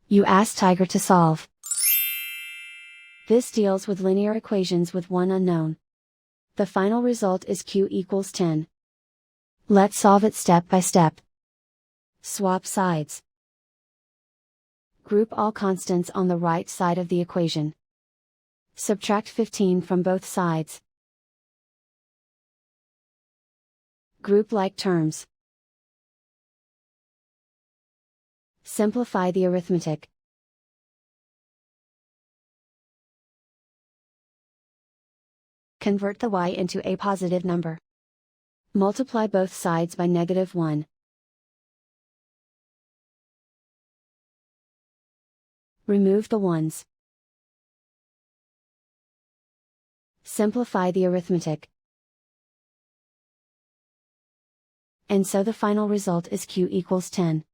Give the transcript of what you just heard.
You ask Tiger to solve. This deals with linear equations with one unknown. The final result is q equals 10. Let's solve it step by step. Swap sides. Group all constants on the right side of the equation. Subtract 15 from both sides. Group like terms. Simplify the arithmetic. Convert the y into a positive number. Multiply both sides by -1. Remove the ones. Simplify the arithmetic. And so the final result is q equals 10.